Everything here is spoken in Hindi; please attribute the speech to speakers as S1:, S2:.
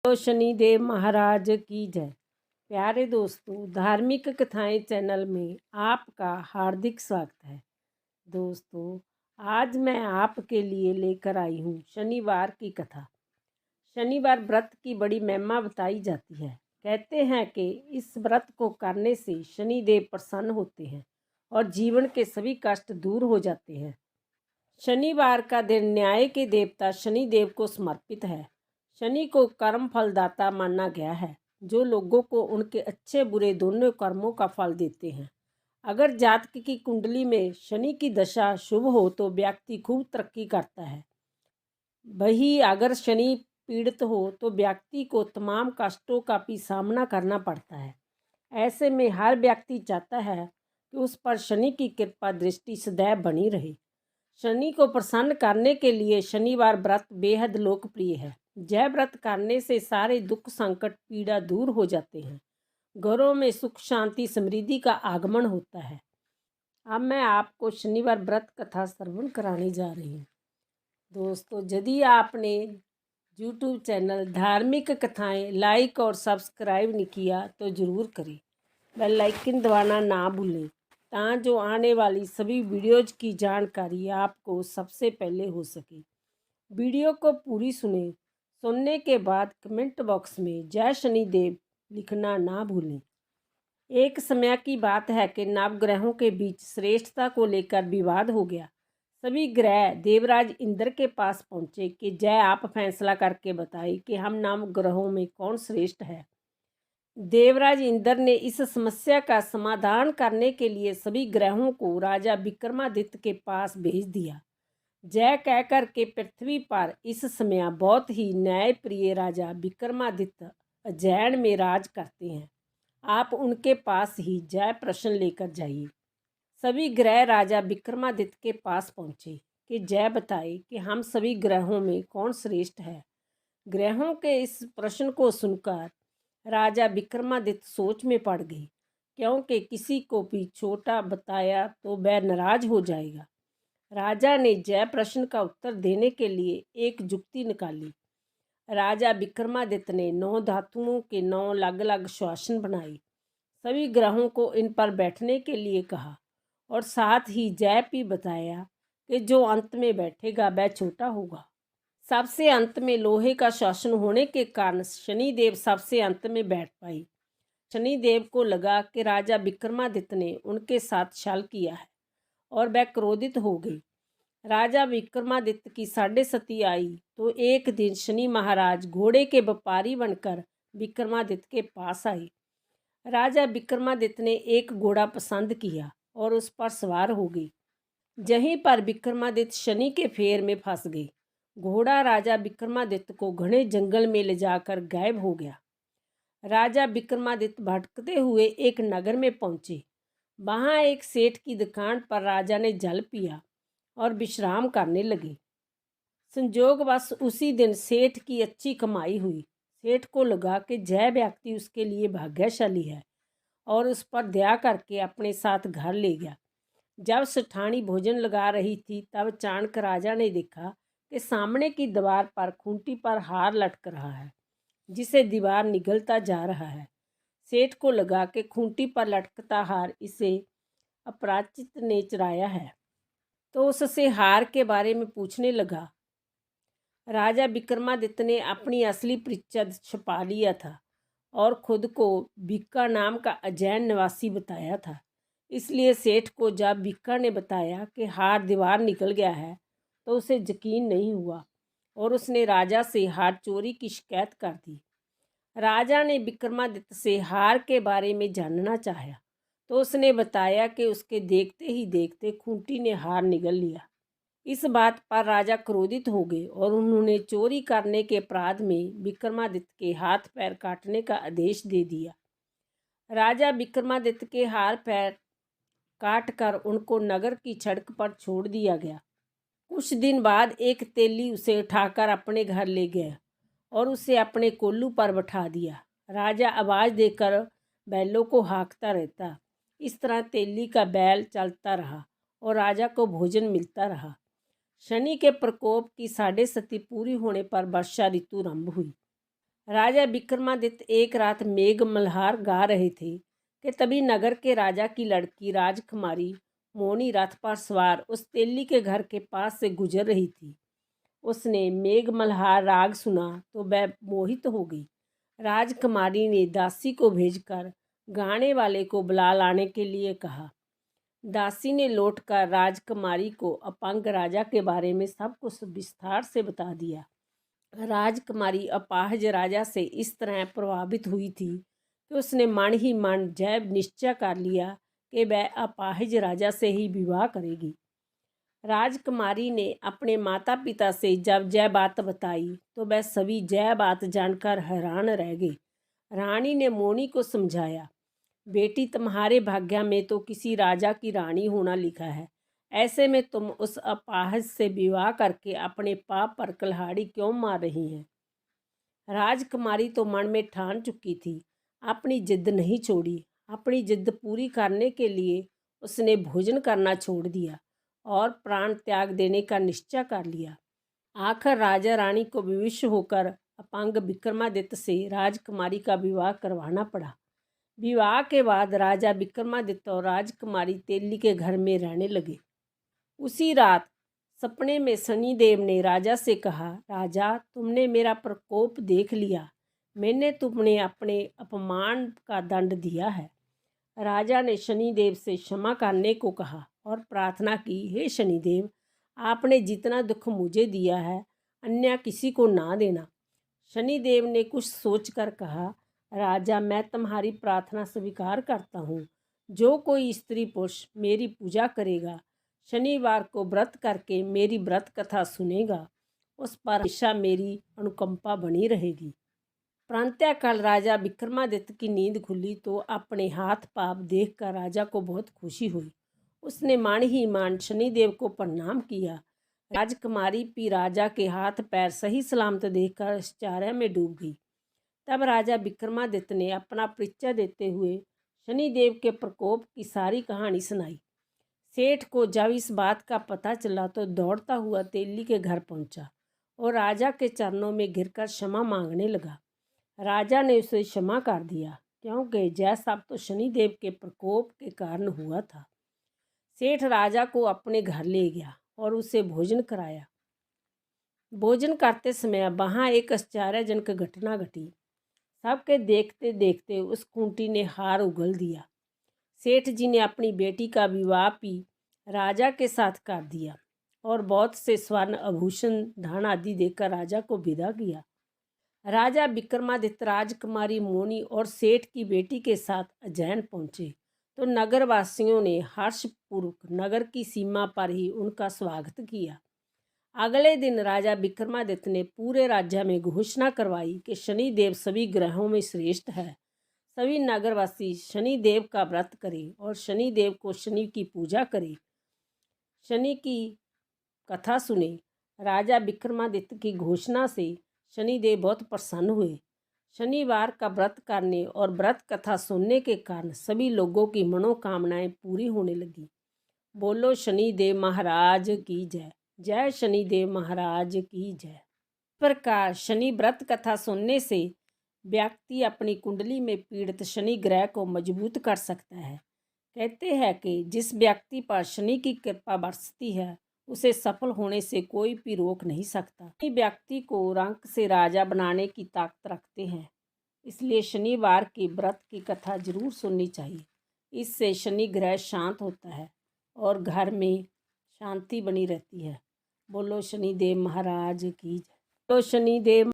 S1: तो शनिदेव महाराज की जय। प्यारे दोस्तों, धार्मिक कथाएं चैनल में आपका हार्दिक स्वागत है। दोस्तों, आज मैं आपके लिए लेकर आई हूँ शनिवार की कथा। शनिवार व्रत की बड़ी महिमा बताई जाती है। कहते हैं कि इस व्रत को करने से शनिदेव प्रसन्न होते हैं और जीवन के सभी कष्ट दूर हो जाते हैं। शनिवार का दिन न्याय के देवता शनिदेव को समर्पित है। शनि को कर्म फलदाता माना गया है, जो लोगों को उनके अच्छे बुरे दोनों कर्मों का फल देते हैं। अगर जातक की कुंडली में शनि की दशा शुभ हो तो व्यक्ति खूब तरक्की करता है। वही अगर शनि पीड़ित हो तो व्यक्ति को तमाम कष्टों का भी सामना करना पड़ता है। ऐसे में हर व्यक्ति चाहता है कि उस पर शनि की कृपा दृष्टि सदैव बनी रहे। शनि को प्रसन्न करने के लिए शनिवार व्रत बेहद लोकप्रिय है। यह व्रत करने से सारे दुख संकट पीड़ा दूर हो जाते हैं। घरों में सुख शांति समृद्धि का आगमन होता है। अब मैं आपको शनिवार व्रत कथा श्रवण कराने जा रही हूँ। दोस्तों, यदि आपने YouTube चैनल धार्मिक कथाएं लाइक और सब्सक्राइब नहीं किया तो ज़रूर करें। बेल आइकन दबाना ना भूलें, जो आने वाली सभी वीडियोज की जानकारी आपको सबसे पहले हो सके। वीडियो को पूरी सुने। सुनने के बाद कमेंट बॉक्स में जय शनिदेव लिखना ना भूलें। एक समय की बात है कि नवग्रहों के बीच श्रेष्ठता को लेकर विवाद हो गया। सभी ग्रह देवराज इंद्र के पास पहुंचे कि जय आप फैसला करके बताइए कि हम नवग्रहों में कौन श्रेष्ठ है। देवराज इंद्र ने इस समस्या का समाधान करने के लिए सभी ग्रहों को राजा विक्रमादित्य के पास भेज दिया। जय कहकर के पृथ्वी पर इस समय बहुत ही न्यायप्रिय राजा विक्रमादित्य उज्जैन में राज करते हैं। आप उनके पास ही जय प्रश्न लेकर जाइए। सभी ग्रह राजा विक्रमादित्य के पास पहुंचे कि जय बताए कि हम सभी ग्रहों में कौन श्रेष्ठ है। ग्रहों के इस प्रश्न को सुनकर राजा विक्रमादित्य सोच में पड़ गए, क्योंकि किसी को भी छोटा बताया तो वह नाराज हो जाएगा। राजा ने जय प्रश्न का उत्तर देने के लिए एक जुक्ति निकाली। राजा विक्रमादित्य ने 9 धातुओं के 9 अलग अलग श्वासन बनाए। सभी ग्रहों को इन पर बैठने के लिए कहा और साथ ही जय भी बताया कि जो अंत में बैठेगा वह छोटा होगा। सबसे अंत में लोहे का शासन होने के कारण शनिदेव सबसे अंत में बैठ पाई। शनिदेव को लगा कि राजा विक्रमादित्य ने उनके साथ छल किया है और वह क्रोधित हो गई। राजा विक्रमादित्य की 7.5 आई तो एक दिन शनि महाराज घोड़े के व्यापारी बनकर विक्रमादित्य के पास आए। राजा विक्रमादित्य ने एक घोड़ा पसंद किया और उस पर सवार हो गई। यहीं पर विक्रमादित्य शनि के फेर में फंस गए। घोड़ा राजा विक्रमादित्य को घने जंगल में ले जाकर गायब हो गया। राजा विक्रमादित्य भटकते हुए एक नगर में पहुंचे। वहां एक सेठ की दुकान पर राजा ने जल पिया और विश्राम करने लगे। संजोगवश उसी दिन सेठ की अच्छी कमाई हुई। सेठ को लगा कि जय व्यक्ति उसके लिए भाग्यशाली है और उस पर दया करके अपने साथ घर ले गया। जब सेठानी भोजन लगा रही थी तब अचानक राजा ने देखा कि सामने की दीवार पर खूंटी पर हार लटक रहा है, जिसे दीवार निगलता जा रहा है। सेठ को लगा कि खूंटी पर लटकता हार इसे अपराजित ने चुराया है, तो उससे हार के बारे में पूछने लगा। राजा विक्रमादित्य ने अपनी असली परिचय छुपा लिया था और खुद को बीका नाम का उज्जैन निवासी बताया था। इसलिए सेठ को जब बीका ने बताया कि हार दीवार निकल गया है तो उसे यकीन नहीं हुआ और उसने राजा से हार चोरी की शिकायत कर दी। राजा ने विक्रमादित्य से हार के बारे में जानना चाहा तो उसने बताया कि उसके देखते ही देखते खूंटी ने हार निगल लिया। इस बात पर राजा क्रोधित हो गए और उन्होंने चोरी करने के अपराध में विक्रमादित्य के हाथ पैर काटने का आदेश दे दिया। राजा विक्रमादित्य के हाथ पैर काट कर उनको नगर की सड़क पर छोड़ दिया गया। कुछ दिन बाद एक तेली उसे उठाकर अपने घर ले गया और उसे अपने कोल्लू पर बैठा दिया। राजा आवाज़ देकर बैलों को हाँकता रहता। इस तरह तेली का बैल चलता रहा और राजा को भोजन मिलता रहा। शनि के प्रकोप की 7.5 पूरी होने पर वर्षा ऋतु आरंभ हुई। राजा विक्रमादित्य एक रात मेघ मल्हार गा रहे थे कि तभी नगर के राजा की लड़की राजकुमारी मोनी रथ पर सवार उस तेली के घर के पास से गुजर रही थी। उसने मेघ मल्हार राग सुना तो वह मोहित हो गई। राजकुमारी ने दासी को भेजकर गाने वाले को बुला लाने के लिए कहा। दासी ने लौटकर राजकुमारी को अपंग राजा के बारे में सब कुछ विस्तार से बता दिया। राजकुमारी अपाहिज राजा से इस तरह प्रभावित हुई थी कि उसने मन ही मन जय निश्चय कर लिया कि वह अपाहिज राजा से ही विवाह करेगी। राजकुमारी ने अपने माता पिता से जब यह बात बताई तो वह सभी यह बात जानकर हैरान रह गए। रानी ने मोनी को समझाया, बेटी तुम्हारे भाग्य में तो किसी राजा की रानी होना लिखा है, ऐसे में तुम उस अपाहिज से विवाह करके अपने पाप पर कुल्हाड़ी क्यों मार रही हैं। राजकुमारी तो मन में ठान चुकी थी, अपनी जिद नहीं छोड़ी। अपनी जिद पूरी करने के लिए उसने भोजन करना छोड़ दिया और प्राण त्याग देने का निश्चय कर लिया। आखिर राजा रानी को विवश होकर अपंग विक्रमादित्य से राजकुमारी का विवाह करवाना पड़ा। विवाह के बाद राजा विक्रमादित्य और राजकुमारी तेली के घर में रहने लगे। उसी रात सपने में शनिदेव ने राजा से कहा, राजा तुमने मेरा प्रकोप देख लिया, मैंने तुम्हें अपने अपमान का दंड दिया है। राजा ने शनिदेव से क्षमा करने को कहा और प्रार्थना की, हे शनिदेव, आपने जितना दुख मुझे दिया है अन्य किसी को ना देना। शनिदेव ने कुछ सोचकर कहा, राजा मैं तुम्हारी प्रार्थना स्वीकार करता हूँ। जो कोई स्त्री पुरुष मेरी पूजा करेगा, शनिवार को व्रत करके मेरी व्रत कथा सुनेगा, उस पर हमेशा मेरी अनुकंपा बनी रहेगी। प्रातःकाल राजा विक्रमादित्य की नींद खुली तो अपने हाथ पाप देखकर राजा को बहुत खुशी हुई। उसने मान ही मान शनिदेव को प्रणाम किया। राजकुमारी भी राजा के हाथ पैर सही सलामत देखकर आश्चर्य में डूब गई। तब राजा विक्रमादित्य ने अपना परिचय देते हुए शनिदेव के प्रकोप की सारी कहानी सुनाई। सेठ को जब इस बात का पता चला तो दौड़ता हुआ तेली के घर पहुंचा और राजा के चरणों में गिरकर क्षमा मांगने लगा। राजा ने उसे क्षमा कर दिया क्योंकि यह सब तो शनिदेव के प्रकोप के कारण हुआ था। सेठ राजा को अपने घर ले गया और उसे भोजन कराया। भोजन करते समय वहाँ एक आश्चर्यजनक घटना घटी। सबके देखते देखते उस खूंटी ने हार उगल दिया। सेठ जी ने अपनी बेटी का विवाह भी राजा के साथ कर दिया और बहुत से स्वर्ण आभूषण धन आदि देकर राजा को विदा किया। राजा विक्रमादित्य राजकुमारी मोनी और सेठ की बेटी के साथ उज्जैन पहुँचे तो नगरवासियों ने हर्षपूर्वक नगर की सीमा पर ही उनका स्वागत किया। अगले दिन राजा विक्रमादित्य ने पूरे राज्य में घोषणा करवाई कि शनिदेव सभी ग्रहों में श्रेष्ठ है। सभी नगरवासी शनिदेव का व्रत करें और शनिदेव को शनि की पूजा करें, शनि की कथा सुने। राजा विक्रमादित्य की घोषणा से शनिदेव बहुत प्रसन्न हुए। शनिवार का व्रत करने और व्रत कथा सुनने के कारण सभी लोगों की मनोकामनाएं पूरी होने लगी। बोलो शनिदेव महाराज की जय। जय शनिदेव महाराज की जय। इस प्रकार शनि व्रत कथा सुनने से व्यक्ति अपनी कुंडली में पीड़ित शनि ग्रह को मजबूत कर सकता है। कहते हैं कि जिस व्यक्ति पर शनि की कृपा बरसती है उसे सफल होने से कोई भी रोक नहीं सकता। शनि व्यक्ति को रंक से राजा बनाने की ताकत रखते हैं, इसलिए शनिवार की व्रत की कथा जरूर सुननी चाहिए। इससे शनि ग्रह शांत होता है और घर में शांति बनी रहती है। बोलो शनिदेव महाराज की जय। बोलो शनिदेव।